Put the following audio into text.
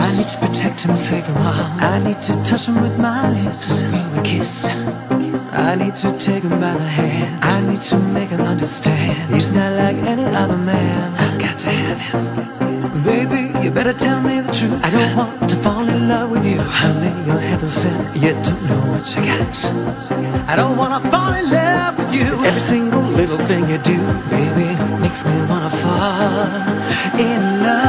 I need to protect him, save him harm. I need to touch him with my lips when we kiss. I need to take him by the hand. I need to make him understand he's not like any other man. I've got to have him. Baby, you better tell me the truth. I don't want to fall in love with you. Honey, you're heaven sent, yet don't know what you got. I don't wanna fall in love with you. Every single little thing you do, baby, makes me wanna fall in love.